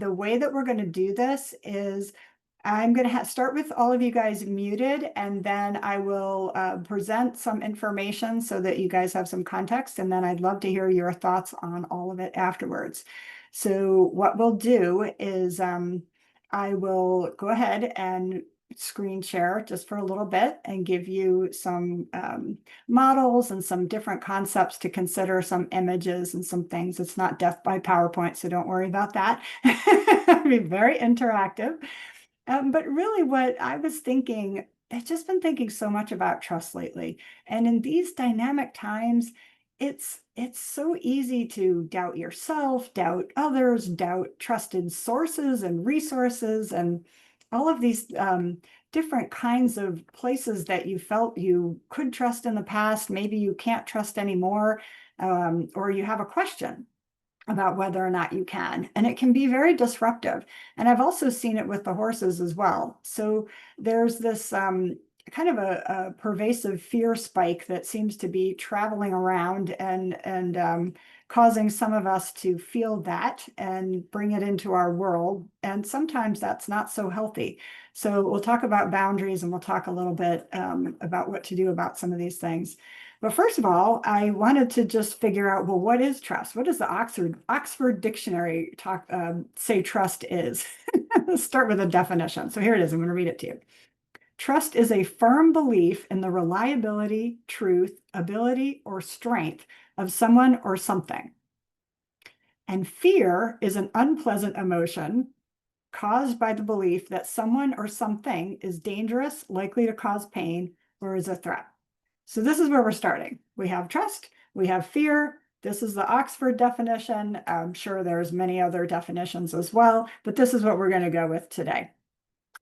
the way that we're going to do this is I'm going to start with all of you guys muted, and then I will present some information so that you guys have some context, and then I'd love to hear your thoughts on all of it afterwards. So what we'll do is I will go ahead and screen share just for a little bit and give you some models and some different concepts to consider, some images and some things. It's not death by PowerPoint, so don't worry about that. It'll be very interactive. But really what I was thinking, I've just been thinking so much about trust lately. And in these dynamic times, it's so easy to doubt yourself, doubt others, doubt trusted sources and resources, and all of these different kinds of places that you felt you could trust in the past. Maybe you can't trust anymore, or you have a question about whether or not you can. And it can be very disruptive. And I've also seen it with the horses as well. So there's this kind of a pervasive fear spike that seems to be traveling around and causing some of us to feel that and bring it into our world. And sometimes that's not so healthy. So we'll talk about boundaries, and we'll talk a little bit about what to do about some of these things. But first of all, I wanted to just figure out, well, what is trust? What does the Oxford Dictionary say trust is? Let's start with a definition. So here it is. I'm going to read it to you. Trust is a firm belief in the reliability, truth, ability, or strength of someone or something. And fear is an unpleasant emotion caused by the belief that someone or something is dangerous, likely to cause pain, or is a threat. So this is where we're starting. We have trust, we have fear. This is the Oxford definition. I'm sure there's many other definitions as well, but this is what we're going to go with today.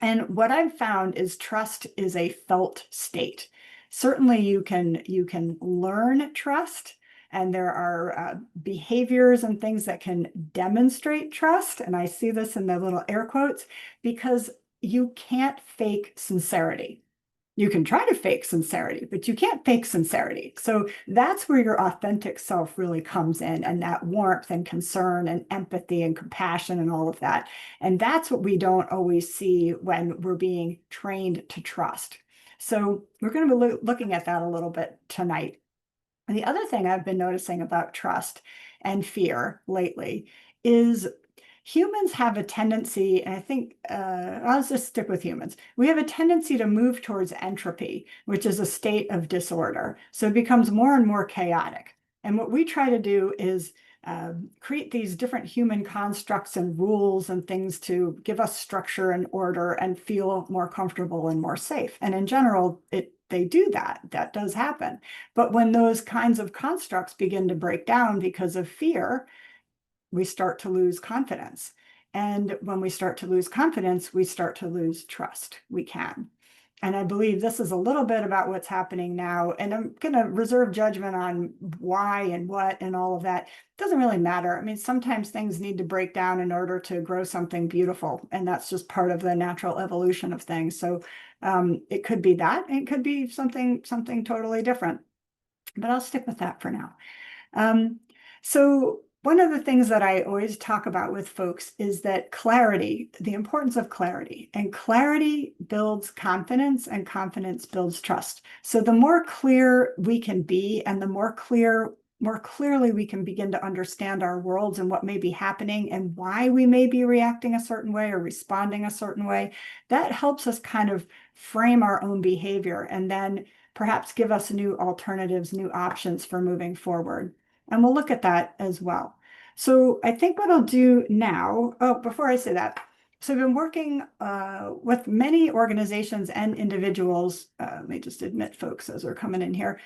And what I've found is trust is a felt state. Certainly you can learn trust, and there are behaviors and things that can demonstrate trust. And I see this in the little air quotes, because you can't fake sincerity. You can try to fake sincerity, but you can't fake sincerity. So that's where your authentic self really comes in, and that warmth and concern and empathy and compassion and all of that. And that's what we don't always see when we're being trained to trust. So we're going to be looking at that a little bit tonight. And the other thing I've been noticing about trust and fear lately is humans have a tendency, and I think I'll just stick with humans. We have a tendency to move towards entropy, which is a state of disorder. So it becomes more and more chaotic. And what we try to do is create these different human constructs and rules and things to give us structure and order and feel more comfortable and more safe. And in general, they do that. That does happen. But when those kinds of constructs begin to break down because of fear, we start to lose confidence. And when we start to lose confidence, we start to lose trust. We can. And I believe this is a little bit about what's happening now. And I'm going to reserve judgment on why and what and all of that. It doesn't really matter. I mean, sometimes things need to break down in order to grow something beautiful. And that's just part of the natural evolution of things. So it could be that. It could be something totally different. But I'll stick with that for now. So one of the things that I always talk about with folks is that clarity, the importance of clarity, and clarity builds confidence, and confidence builds trust. So the more clear we can be, and the more clearly we can begin to understand our worlds and what may be happening and why we may be reacting a certain way or responding a certain way, that helps us kind of frame our own behavior and then perhaps give us new alternatives, new options for moving forward. And we'll look at that as well. So I think what I'll do now, before I say that, so I've been working with many organizations and individuals. Let me just admit folks as they're coming in here.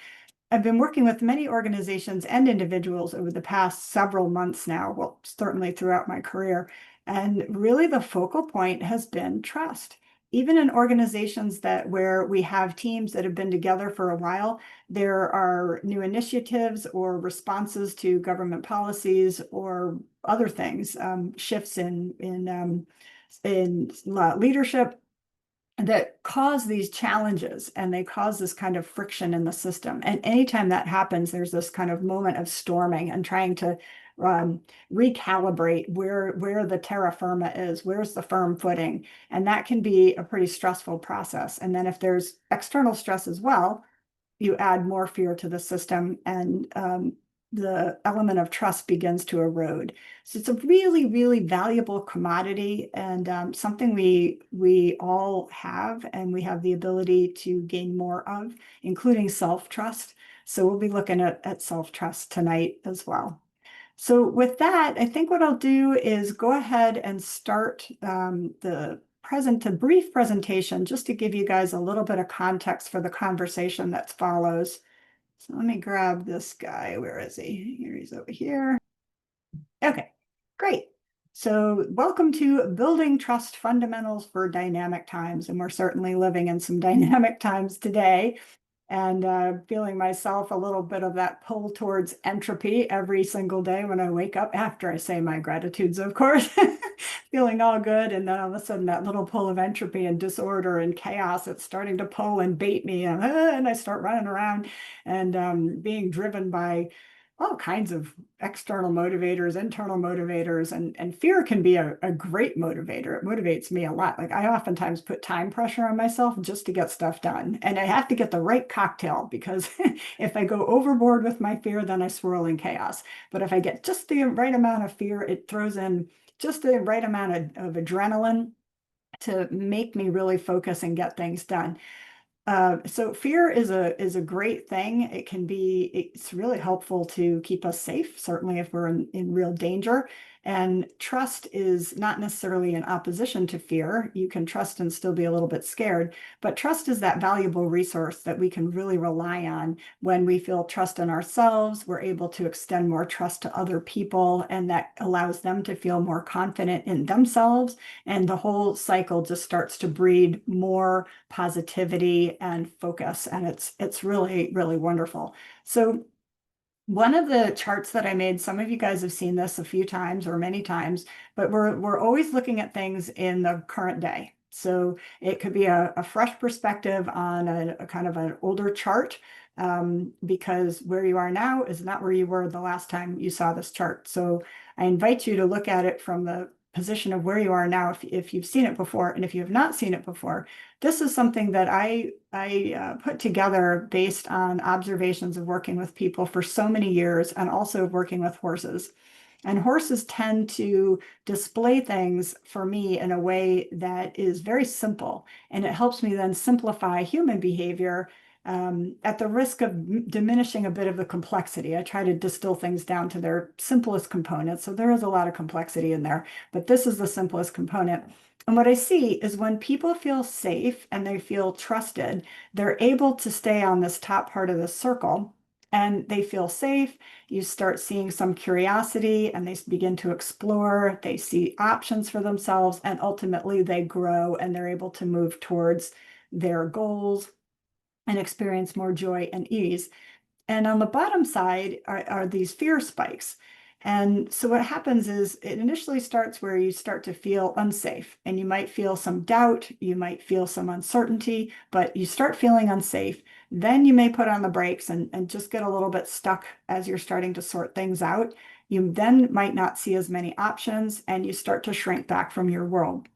I've been working with many organizations and individuals over the past several months now, well, certainly throughout my career. And really the focal point has been trust. Even in organizations where we have teams that have been together for a while, there are new initiatives or responses to government policies or other things, shifts in leadership that cause these challenges, and they cause this kind of friction in the system. And anytime that happens, there's this kind of moment of storming and trying to recalibrate where the terra firma is, where's the firm footing. And that can be a pretty stressful process. And then if there's external stress as well, you add more fear to the system, and the element of trust begins to erode. So it's a really, really valuable commodity, and something we all have, and we have the ability to gain more of, including self-trust. So we'll be looking at self-trust tonight as well. So with that, I think what I'll do is go ahead and start the brief presentation, just to give you guys a little bit of context for the conversation that follows. So let me grab this guy. Where is he? Here he's over here. Okay, great. So welcome to Building Trust Fundamentals for Dynamic Times. And we're certainly living in some dynamic times today, and feeling myself a little bit of that pull towards entropy every single day when I wake up, after I say my gratitudes, of course, feeling all good. And then all of a sudden that little pull of entropy and disorder and chaos, it's starting to pull and bait me, and I start running around and being driven by all kinds of external motivators, internal motivators, and fear can be a great motivator. It motivates me a lot. Like, I oftentimes put time pressure on myself just to get stuff done. And I have to get the right cocktail, because if I go overboard with my fear, then I swirl in chaos. But if I get just the right amount of fear, it throws in just the right amount of adrenaline to make me really focus and get things done. So fear is a great thing. It's really helpful to keep us safe, certainly if we're in real danger. And trust is not necessarily in opposition to fear. You can trust and still be a little bit scared, but trust is that valuable resource that we can really rely on. When we feel trust in ourselves, we're able to extend more trust to other people, and that allows them to feel more confident in themselves. And the whole cycle just starts to breed more positivity and focus. And it's really, really wonderful. So one of the charts that I made, some of you guys have seen this a few times or many times, but we're always looking at things in the current day. So it could be a fresh perspective on a kind of an older chart, because where you are now is not where you were the last time you saw this chart. So I invite you to look at it from the position of where you are now, if you've seen it before. And if you have not seen it before, this is something that I put together based on observations of working with people for so many years, and also working with horses. And horses tend to display things for me in a way that is very simple, and it helps me then simplify human behavior, at the risk of diminishing a bit of the complexity. I try to distill things down to their simplest components. So there is a lot of complexity in there, but this is the simplest component. And what I see is when people feel safe and they feel trusted, they're able to stay on this top part of the circle, and they feel safe. You start seeing some curiosity, and they begin to explore. They see options for themselves, and ultimately they grow, and they're able to move towards their goals and experience more joy and ease. And on the bottom side are these fear spikes. And so what happens is, it initially starts where you start to feel unsafe, and you might feel some doubt, you might feel some uncertainty, but you start feeling unsafe. Then you may put on the brakes and just get a little bit stuck as you're starting to sort things out. You then might not see as many options, and you start to shrink back from your world.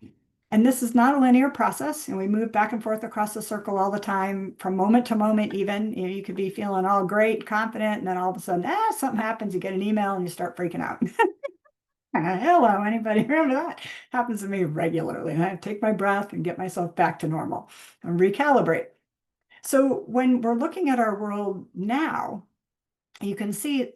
And this is not a linear process, and we move back and forth across the circle all the time, from moment to moment. Even, you could be feeling all great, confident, and then all of a sudden, something happens, you get an email and you start freaking out. Hello, anybody remember that? Happens to me regularly. And I take my breath and get myself back to normal and recalibrate. So when we're looking at our world now, you can see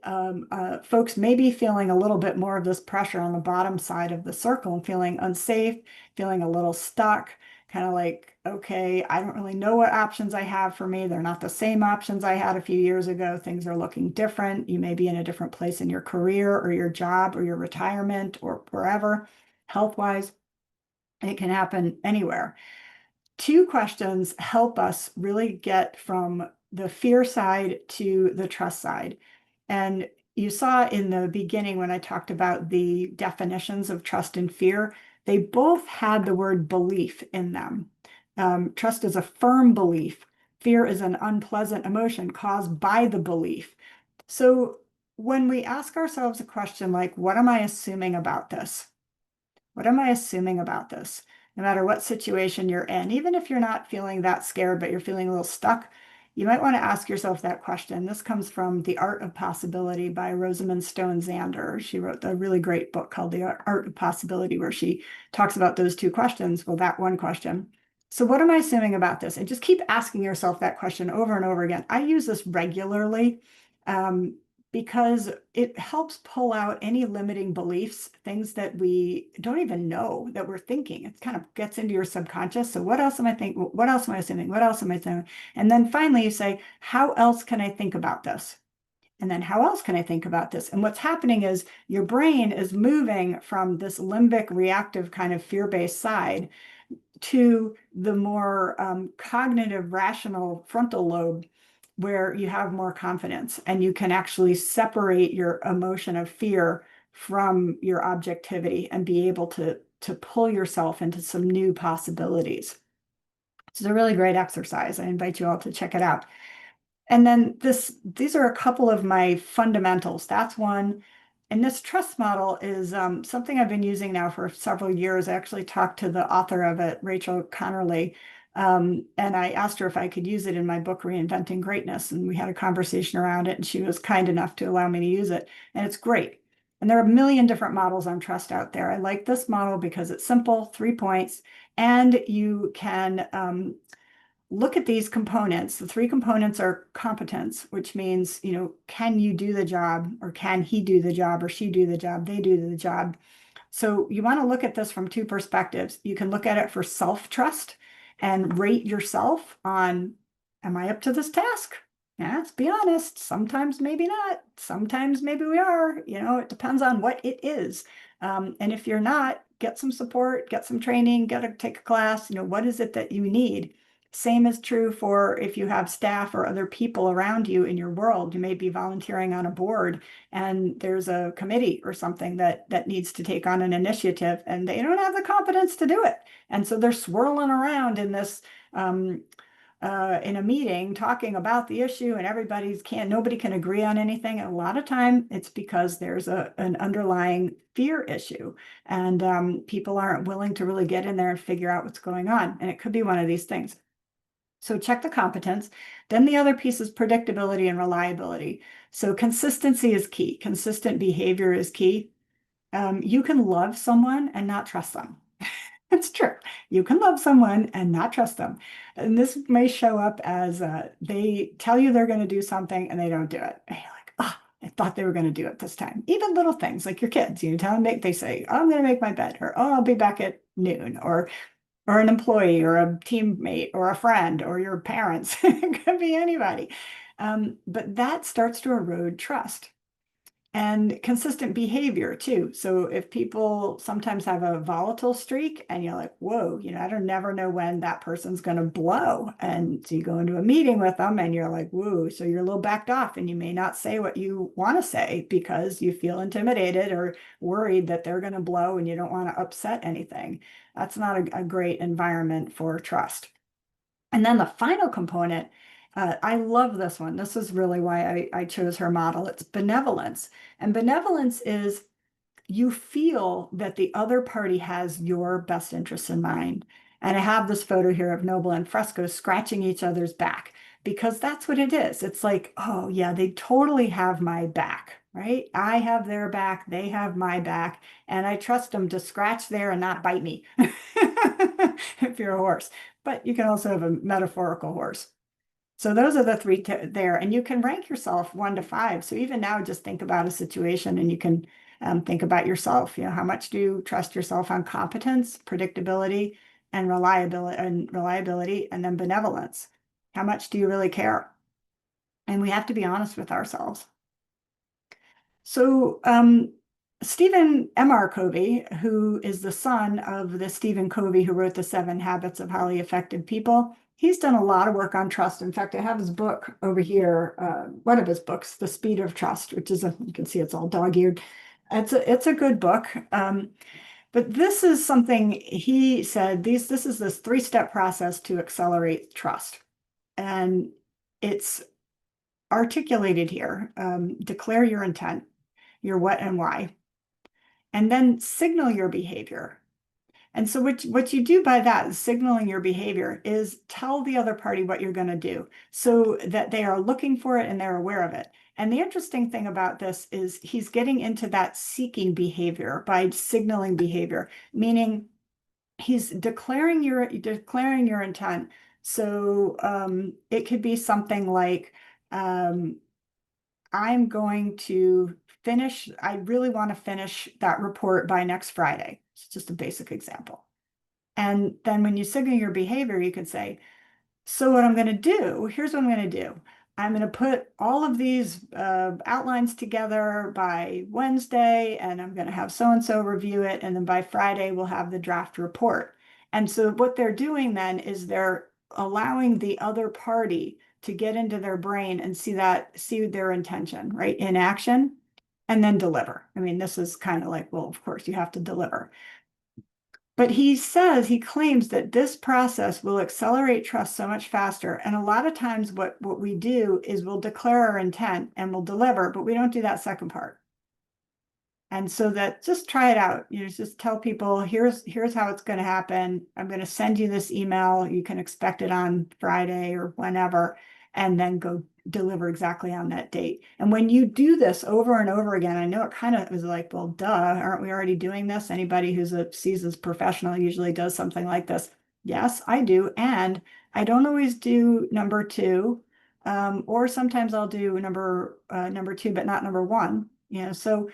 folks may be feeling a little bit more of this pressure on the bottom side of the circle, and feeling unsafe, feeling a little stuck, kind of like, okay, I don't really know what options I have for me. They're not the same options I had a few years ago. Things are looking different. You may be in a different place in your career or your job or your retirement or wherever, health-wise. It can happen anywhere. Two questions help us really get from the fear side to the trust side. And you saw in the beginning when I talked about the definitions of trust and fear, they both had the word belief in them. Trust is a firm belief. Fear is an unpleasant emotion caused by the belief. So when we ask ourselves a question like, what am I assuming about this? What am I assuming about this? No matter what situation you're in, even if you're not feeling that scared, but you're feeling a little stuck, you might want to ask yourself that question. This comes from The Art of Possibility by Rosamund Stone Zander. She wrote a really great book called The Art of Possibility, where she talks about those two questions. Well, that one question. So what am I assuming about this? And just keep asking yourself that question over and over again. I use this regularly. Because it helps pull out any limiting beliefs, things that we don't even know that we're thinking. It kind of gets into your subconscious. So what else am I thinking? What else am I assuming? What else am I saying? And then finally you say, how else can I think about this? And then how else can I think about this? And what's happening is your brain is moving from this limbic reactive kind of fear-based side to the more cognitive, rational frontal lobe, where you have more confidence and you can actually separate your emotion of fear from your objectivity and be able to pull yourself into some new possibilities. It's a really great exercise. I invite you all to check it out. And then these are a couple of my fundamentals. That's one. And this trust model is something I've been using now for several years. I actually talked to the author of it, Rachel Connerly, and I asked her if I could use it in my book, Reinventing Greatness. And we had a conversation around it, and she was kind enough to allow me to use it. And it's great. And there are a million different models on trust out there. I like this model because it's simple, 3 points, and you can look at these components. The 3 components are competence, which means, can you do the job, or can he do the job, or she do the job, they do the job. So you want to look at this from 2 perspectives. You can look at it for self-trust and rate yourself on, am I up to this task? Yeah, let's be honest. Sometimes maybe not. Sometimes maybe we are. It depends on what it is. And if you're not, get some support, get some training, take a class. What is it that you need? Same is true for if you have staff or other people around you in your world. You may be volunteering on a board and there's a committee or something that needs to take on an initiative and they don't have the competence to do it. And so they're swirling around in this in a meeting talking about the issue, and nobody can agree on anything. And a lot of time it's because there's an underlying fear issue, and people aren't willing to really get in there and figure out what's going on. And it could be one of these things. So check the competence. Then the other piece is predictability and reliability. So consistency is key. Consistent behavior is key. You can love someone and not trust them. It's true. You can love someone and not trust them. And this may show up as they tell you they're going to do something and they don't do it. And you're like, oh, I thought they were going to do it this time. Even little things like your kids, tell them, they say, oh, I'm going to make my bed, or oh, I'll be back at noon, or an employee or a teammate or a friend or your parents. It could be anybody. But that starts to erode trust. And consistent behavior too. So if people sometimes have a volatile streak and you're like, whoa, I don't never know when that person's going to blow. And so you go into a meeting with them and you're like, whoa, so you're a little backed off and you may not say what you want to say because you feel intimidated or worried that they're going to blow and you don't want to upset anything. That's not a great environment for trust. And then the final component, I love this one. This is really why I chose her model. It's benevolence. And benevolence is you feel that the other party has your best interests in mind. And I have this photo here of Noble and Fresco scratching each other's back because that's what it is. It's like, oh yeah, they totally have my back, right? I have their back, they have my back, and I trust them to scratch there and not bite me if you're a horse. But you can also have a metaphorical horse. So those are the 3 there, and you can rank yourself 1 to 5. So even now, just think about a situation and you can think about yourself. How much do you trust yourself on competence, predictability, and reliability, and then benevolence? How much do you really care? And we have to be honest with ourselves. So Stephen M.R. Covey, who is the son of the Stephen Covey who wrote the 7 Habits of Highly Effective People, he's done a lot of work on trust. In fact, I have his book over here, one of his books, The Speed of Trust, which is you can see it's all dog-eared. It's a good book. But this is something he said, this is this 3-step process to accelerate trust. And it's articulated here. Declare your intent, your what and why, and then signal your behavior. And so what you do by that, signaling your behavior, is tell the other party what you're going to do so that they are looking for it and they're aware of it. And the interesting thing about this is he's getting into that seeking behavior by signaling behavior, meaning he's declaring your intent. So it could be something like, I'm going to I really want to finish that report by next Friday. It's just a basic example. And then when you signal your behavior, you could say, so what I'm going to do, here's what I'm going to do. I'm going to put all of these outlines together by Wednesday, and I'm going to have so-and-so review it. And then by Friday, we'll have the draft report. And so what they're doing then is they're allowing the other party to get into their brain and see their intention, right, in action, and then deliver. I mean, this is kind of like, well, of course you have to deliver. But he claims that this process will accelerate trust so much faster. And a lot of times what we do is we'll declare our intent and we'll deliver, but we don't do that second part. And so that, just try it out. You know, just tell people, here's how it's going to happen. I'm going to send you this email. You can expect it on Friday or whenever, and then go deliver exactly on that date. And when you do this over and over again, I know it kind of was like, well, duh, aren't we already doing this? Anybody who's a seasoned professional usually does something like this. Yes, I do. And I don't always do number two, or sometimes I'll do number two, but not number one. You know, so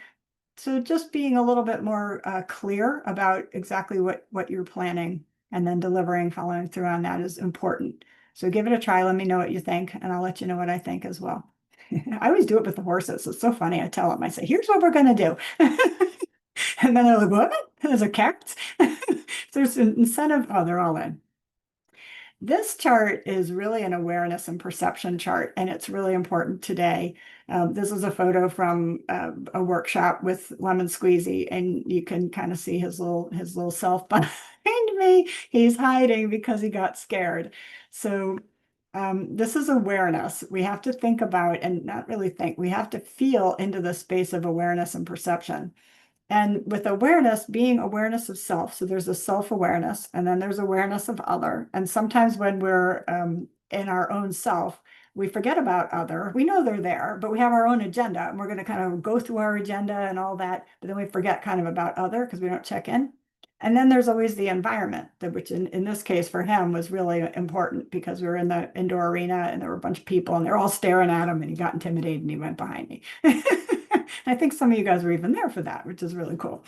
just being a little bit more clear about exactly what you're planning and then delivering, following through on that is important. So give it a try. Let me know what you think, and I'll let you know what I think as well. I always do it with the horses. It's so funny. I tell them, I say, here's what we're going to do. And then they're like, what? There's a cat? There's an incentive. Oh, they're all in. This chart is really an awareness and perception chart, and it's really important today. This is a photo from a workshop with Lemon Squeezy, and you can kind of see his little self behind me. He's hiding because he got scared. So this is awareness. We have to think about, and not really think, we have to feel into the space of awareness and perception. And with awareness, being awareness of self. So there's a self-awareness, and then there's awareness of other. And sometimes when we're in our own self, we forget about other. We know they're there, but we have our own agenda, and we're going to kind of go through our agenda and all that. But then we forget kind of about other because we don't check in. And then there's always the environment, which in this case for him was really important because we were in the indoor arena and there were a bunch of people and they're all staring at him, and he got intimidated and he went behind me. I think some of you guys were even there for that, which is really cool.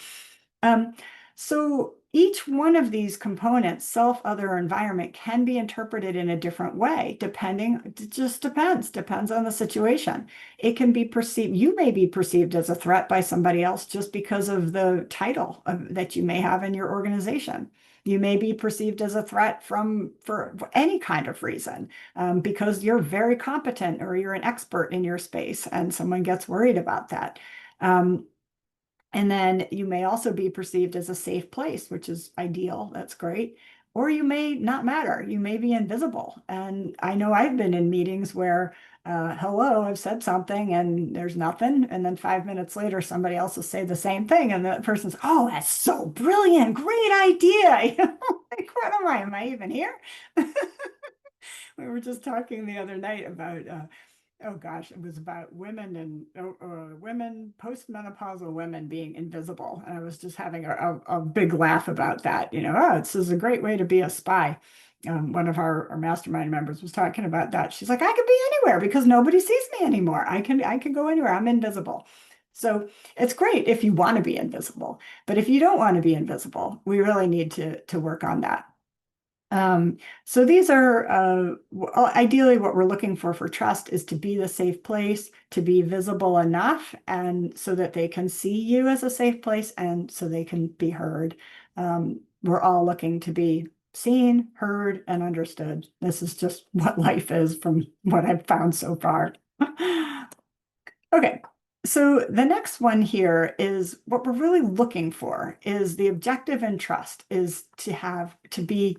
So each one of these components, self, other, environment, can be interpreted in a different way, it just depends on the situation. It can be perceived, you may be perceived as a threat by somebody else just because of the title that you may have in your organization. You may be perceived as a threat for any kind of reason, because you're very competent or you're an expert in your space and someone gets worried about that. And then you may also be perceived as a safe place, which is ideal. That's great. Or you may not matter. You may be invisible. And I know I've been in meetings where, hello, I've said something and there's nothing. And then 5 minutes later, somebody else will say the same thing. And the person's, oh, that's so brilliant. Great idea. Like, what am I? Am I even here? We were just talking the other night about oh gosh, it was about women and women, postmenopausal women being invisible. And I was just having a big laugh about that. You know, oh, this is a great way to be a spy. One of our mastermind members was talking about that. She's like, I could be anywhere because nobody sees me anymore. I can go anywhere. I'm invisible. So it's great if you want to be invisible. But if you don't want to be invisible, we really need to work on that. So these are ideally what we're looking for trust is to be the safe place, to be visible enough, and so that they can see you as a safe place and so they can be heard. We're all looking to be seen, heard, and understood. This is just what life is from what I've found so far. Okay. So the next one here is what we're really looking for is the objective in trust is to be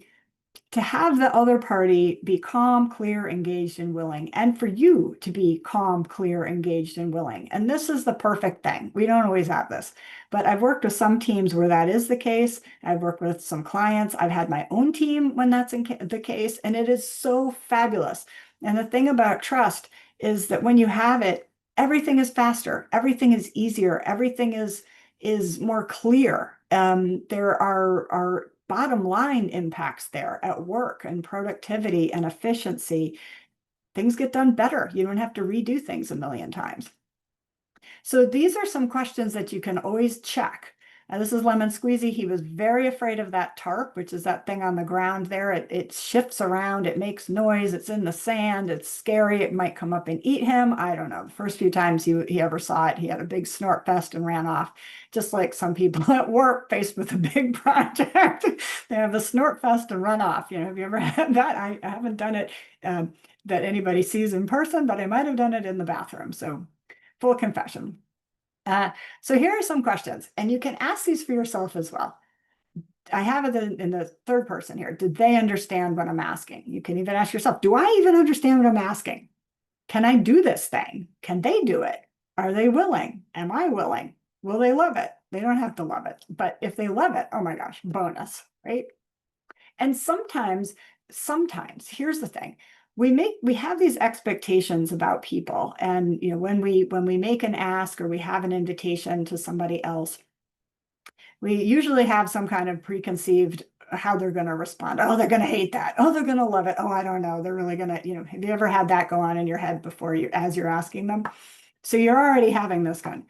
to have the other party be calm, clear, engaged, and willing, and for you to be calm, clear, engaged, and willing. And this is the perfect thing. We don't always have this, but I've worked with some teams where that is the case. I've worked with some clients. I've had my own team when that's the case, and it is so fabulous. And the thing about trust is that when you have it, everything is faster, everything is easier, everything is more clear. There are bottom line impacts there at work and productivity and efficiency. Things get done better. You don't have to redo things a million times. So these are some questions that you can always check. This is Lemon Squeezy. He was very afraid of that tarp, which is that thing on the ground there. It shifts around, it makes noise, it's in the sand, it's scary, it might come up and eat him. I don't know. The first few times he ever saw it, he had a big snort fest and ran off. Just like some people at work faced with a big project, they have a snort fest and run off. Have you ever had that? I haven't done it that anybody sees in person, but I might have done it in the bathroom. So full confession. So here are some questions, and you can ask these for yourself as well. I have it in the third person here. Did they understand what I'm asking? You can even ask yourself, do I even understand what I'm asking? Can I do this thing? Can they do it? Are they willing? Am I willing? Will they love it? They don't have to love it, but if they love it, oh my gosh, bonus, right? And sometimes, here's the thing. We have these expectations about people. And when we make an ask or we have an invitation to somebody else, we usually have some kind of preconceived how they're going to respond. Oh, they're going to hate that. Oh, they're going to love it. Oh, I don't know. They're really going to, have you ever had that go on in your head before as you're asking them? So you're already having this kind.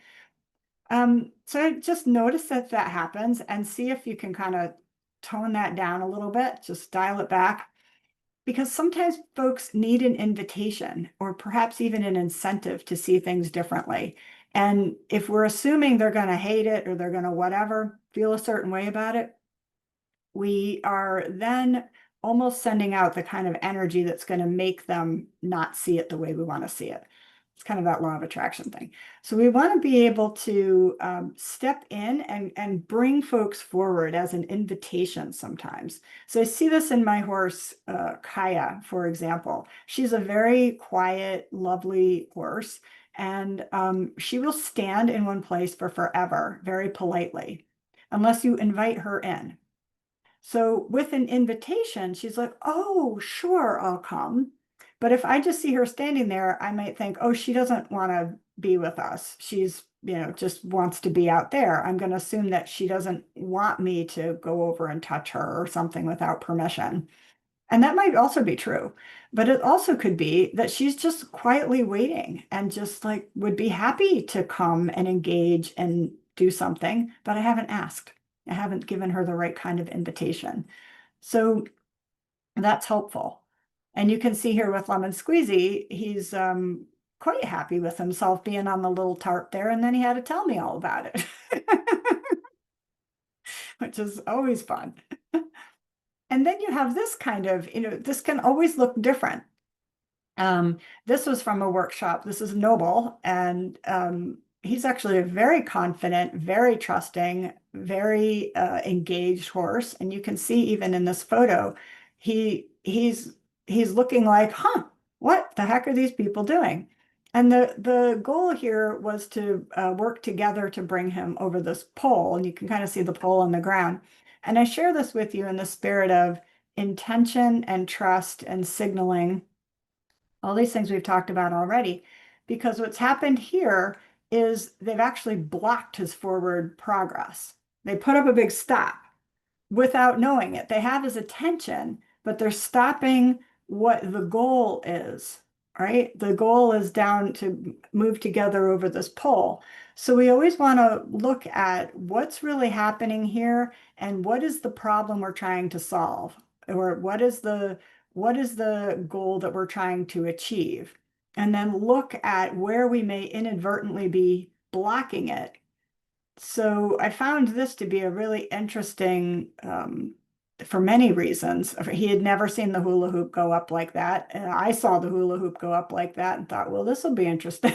So just notice that happens and see if you can kind of tone that down a little bit, just dial it back. Because sometimes folks need an invitation or perhaps even an incentive to see things differently. And if we're assuming they're going to hate it or they're going to whatever, feel a certain way about it, we are then almost sending out the kind of energy that's going to make them not see it the way we want to see it. It's kind of that law of attraction thing. So we want to be able to step in and bring folks forward as an invitation sometimes. So I see this in my horse, Kaya, for example. She's a very quiet, lovely horse, and she will stand in one place for forever, very politely, unless you invite her in. So with an invitation, she's like, oh, sure, I'll come. But if I just see her standing there, I might think, oh, she doesn't want to be with us. She's, just wants to be out there. I'm going to assume that she doesn't want me to go over and touch her or something without permission. And that might also be true. But it also could be that she's just quietly waiting and just like would be happy to come and engage and do something, but I haven't asked. I haven't given her the right kind of invitation. So that's helpful. And you can see here with Lemon Squeezy, he's quite happy with himself being on the little tarp there. And then he had to tell me all about it, which is always fun. And then you have this kind of, this can always look different. This was from a workshop. This is Noble, and he's actually a very confident, very trusting, very engaged horse. And you can see even in this photo, he's looking like, huh, what the heck are these people doing? And the goal here was to work together to bring him over this pole. And you can kind of see the pole on the ground. And I share this with you in the spirit of intention and trust and signaling, all these things we've talked about already, because what's happened here is they've actually blocked his forward progress. They put up a big stop without knowing it. They have his attention, but they're stopping what the goal is, right? The goal is down to move together over this pole. So we always want to look at what's really happening here and what is the problem we're trying to solve, or what is the goal that we're trying to achieve, and then look at where we may inadvertently be blocking it. So I found this to be a really interesting, for many reasons. He had never seen the hula hoop go up like that. And I saw the hula hoop go up like that and thought, well, this will be interesting.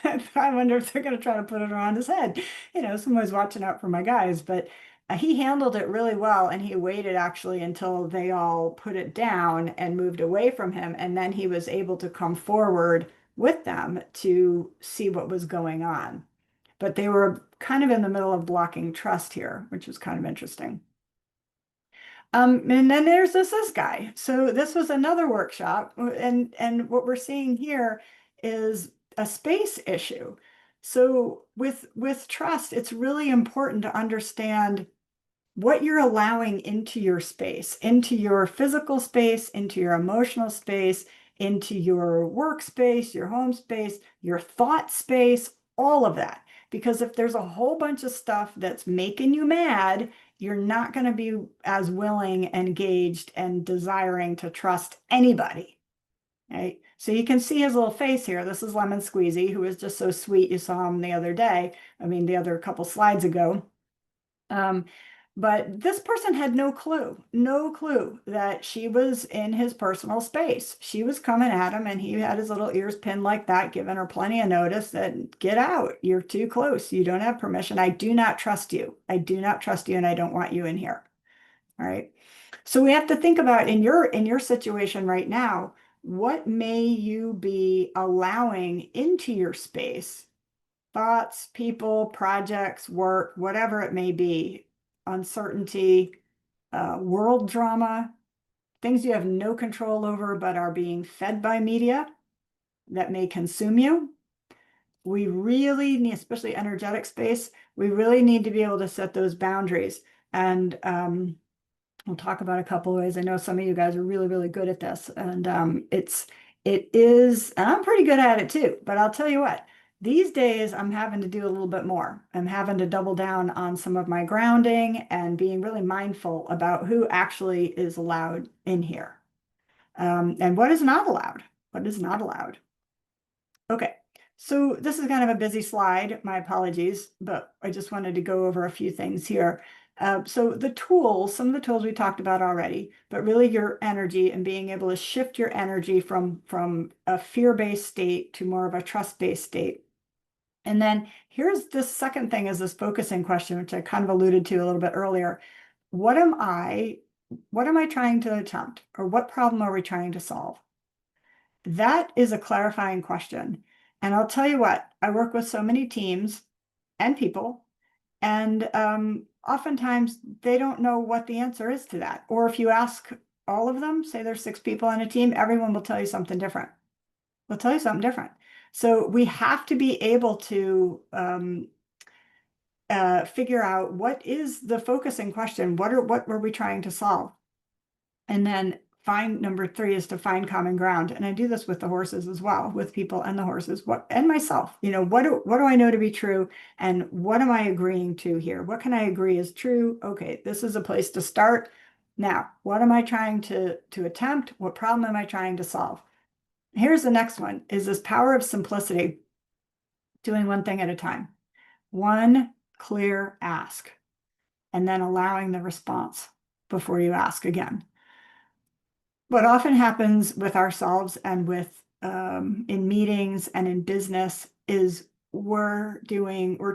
I wonder if they're going to try to put it around his head. Someone's watching out for my guys, but he handled it really well, and he waited actually until they all put it down and moved away from him, and then he was able to come forward with them to see what was going on. But they were kind of in the middle of blocking trust here, which was kind of interesting. And then there's this guy. So this was another workshop, and what we're seeing here is a space issue. So with trust, it's really important to understand what you're allowing into your space, into your physical space, into your emotional space, into your workspace, your home space, your thought space, all of that. Because if there's a whole bunch of stuff that's making you mad, you're not going to be as willing, engaged, and desiring to trust anybody. Right? So you can see his little face here. This is Lemon Squeezy, who is just so sweet. You saw him the other day. I mean, the other couple slides ago. But this person had no clue that she was in his personal space. She was coming at him, and he had his little ears pinned like that, giving her plenty of notice that get out. You're too close. You don't have permission. I do not trust you. I do not trust you, and I don't want you in here. All right. So we have to think about in your situation right now, what may you be allowing into your space? Thoughts, people, projects, work, whatever it may be, uncertainty, world drama, things you have no control over but are being fed by media that may consume you. We really need, especially energetic space, we really need to be able to set those boundaries. And we'll talk about a couple of ways. I know some of you guys are really, really good at this. And it is, and I'm pretty good at it too, but I'll tell you what, these days I'm having to do a little bit more. I'm having to double down on some of my grounding and being really mindful about who actually is allowed in here. And what is not allowed. What is not allowed. Okay, so this is kind of a busy slide. My apologies, but I just wanted to go over a few things here. So the tools, some of the tools we talked about already, but really your energy and being able to shift your energy from a fear-based state to more of a trust-based state. And then here's the second thing is this focusing question, which I kind of alluded to a little bit earlier. What am I trying to attempt, or what problem are we trying to solve? That is a clarifying question. And I'll tell you what, I work with so many teams and people, and oftentimes they don't know what the answer is to that. Or if you ask all of them, say there's 6 people on a team, everyone will tell you something different. They'll tell you something different. So we have to be able to figure out what is the focusing question. What were we trying to solve? And then number 3 is to find common ground. And I do this with the horses as well, with people and the horses, and myself. What do I know to be true? And what am I agreeing to here? What can I agree is true? Okay, this is a place to start. Now, what am I trying to attempt? What problem am I trying to solve? Here's the next one, is this power of simplicity, doing one thing at a time. One clear ask, and then allowing the response before you ask again. What often happens with ourselves and with in meetings and in business is we're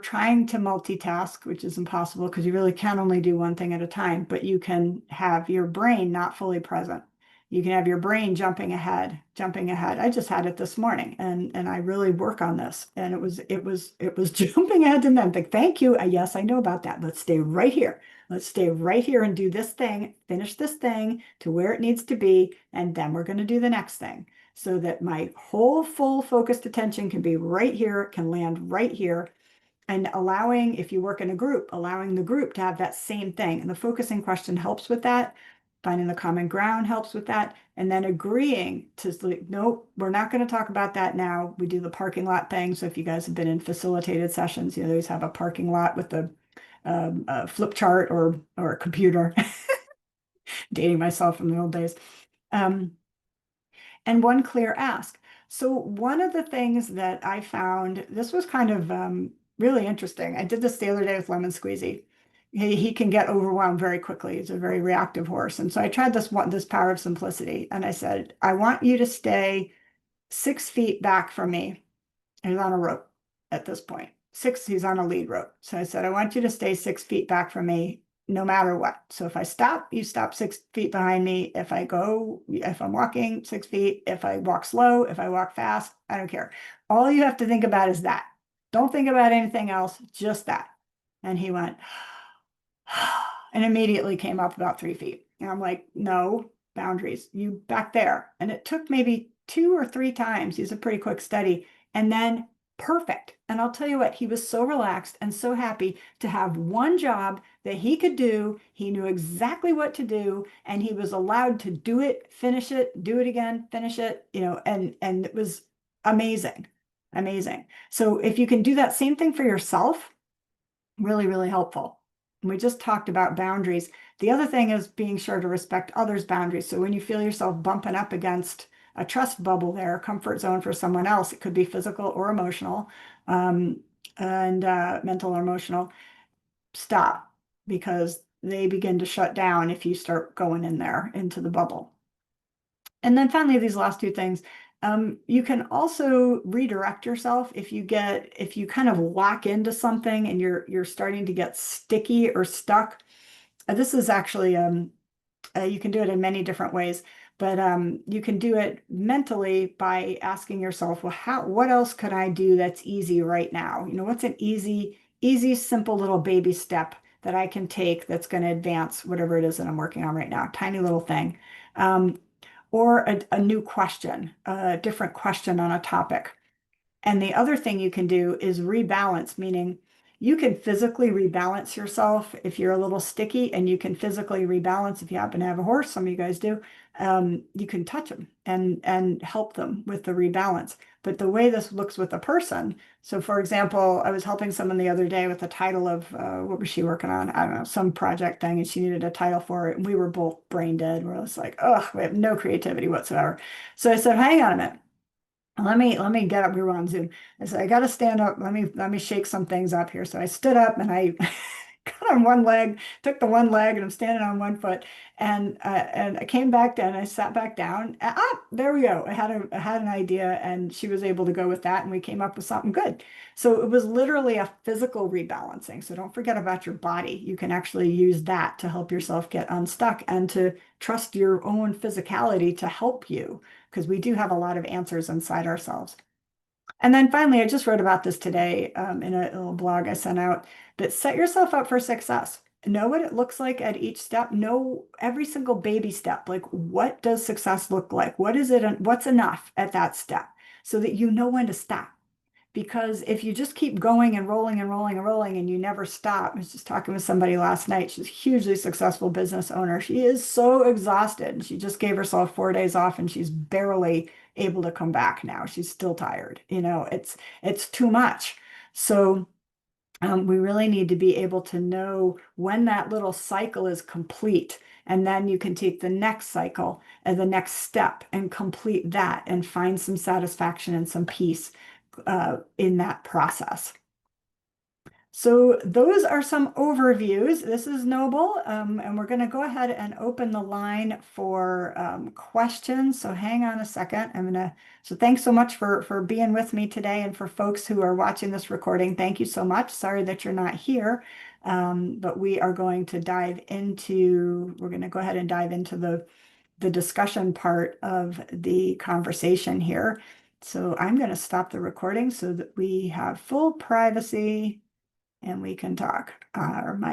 trying to multitask, which is impossible because you really can only do one thing at a time, but you can have your brain not fully present. You can have your brain jumping ahead. I just had it this morning, and I really work on this. And it was jumping ahead and then think, thank you. Yes, I know about that. Let's stay right here. Let's stay right here and do this thing, finish this thing to where it needs to be, and then we're going to do the next thing, so that my whole full focused attention can be right here, can land right here. And allowing, if you work in a group, allowing the group to have that same thing. And the focusing question helps with that. Finding the common ground helps with that. And then agreeing to, nope, we're not going to talk about that now. We do the parking lot thing. So if you guys have been in facilitated sessions, they always have a parking lot with a flip chart or a computer. Dating myself from the old days. And one clear ask. So one of the things that I found, this was kind of really interesting. I did this the other day with Lemon Squeezy. He can get overwhelmed very quickly. He's a very reactive horse. And so I tried this power of simplicity. And I said, I want you to stay 6 feet back from me. He's on a rope at this point. He's on a lead rope. So I said, I want you to stay 6 feet back from me. no matter what. So if I stop, you stop 6 feet behind me. If I'm walking 6 feet, if I walk slow, if I walk fast, I don't care. All you have to think about is that. Don't think about anything else, just that. And he went, and immediately came up about 3 feet. And I'm like, no, boundaries, you back there. And it took maybe 2 or 3 times. He's a pretty quick study. And then perfect. And I'll tell you what, he was so relaxed and so happy to have one job that he could do. He knew exactly what to do, and he was allowed to do it, finish it, do it again, finish it, and it was amazing. Amazing. So if you can do that same thing for yourself, really, really helpful. And we just talked about boundaries. The other thing is being sure to respect others' boundaries. So when you feel yourself bumping up against a trust bubble there, a comfort zone for someone else, it could be physical or emotional, and mental or emotional, stop, because they begin to shut down if you start going in there into the bubble. And then finally, these last two things, you can also redirect yourself if you kind of lock into something and you're starting to get sticky or stuck. This is actually, you can do it in many different ways, but you can do it mentally by asking yourself, well, what else could I do that's easy right now? What's an easy, simple little baby step that I can take that's going to advance whatever it is that I'm working on right now? Tiny little thing. Or a new question, a different question on a topic. And the other thing you can do is rebalance, meaning you can physically rebalance yourself if you're a little sticky, and you can physically rebalance if you happen to have a horse. Some of you guys do. You can touch them and help them with the rebalance. But the way this looks with a person, so for example, I was helping someone the other day with the title of what was she working on? I don't know, some project thing, and she needed a title for it. And we were both brain dead. We're just like, oh, we have no creativity whatsoever. So I said, hang on a minute. Let me get up. We were on Zoom. I said, I got to stand up. Let me shake some things up here. So I stood up and I got on one leg, took the one leg, and I'm standing on one foot. And I came back down. I sat back down. There we go. I had an idea, and she was able to go with that, and we came up with something good. So it was literally a physical rebalancing. So don't forget about your body. You can actually use that to help yourself get unstuck and to trust your own physicality to help you, because we do have a lot of answers inside ourselves. And then finally, I just wrote about this today in a little blog I sent out, but set yourself up for success. Know what it looks like at each step. Know every single baby step. Like, what does success look like? What is it? What's enough at that step, so that you know when to stop? Because if you just keep going and rolling and rolling and rolling and you never stop. I was just talking with somebody last night. She's a hugely successful business owner. She is so exhausted. She just gave herself 4 days off, and she's barely able to come back now. She's still tired. It's too much. So we really need to be able to know when that little cycle is complete. And then you can take the next cycle and the next step and complete that and find some satisfaction and some peace in that process. So those are some overviews. This is Noble, and we're going to go ahead and open the line for questions. So hang on a second. So thanks so much for being with me today, and for folks who are watching this recording, thank you so much. Sorry that you're not here, but we are going to we're going to go ahead and dive into the discussion part of the conversation here. So I'm going to stop the recording so that we have full privacy and we can talk. Or my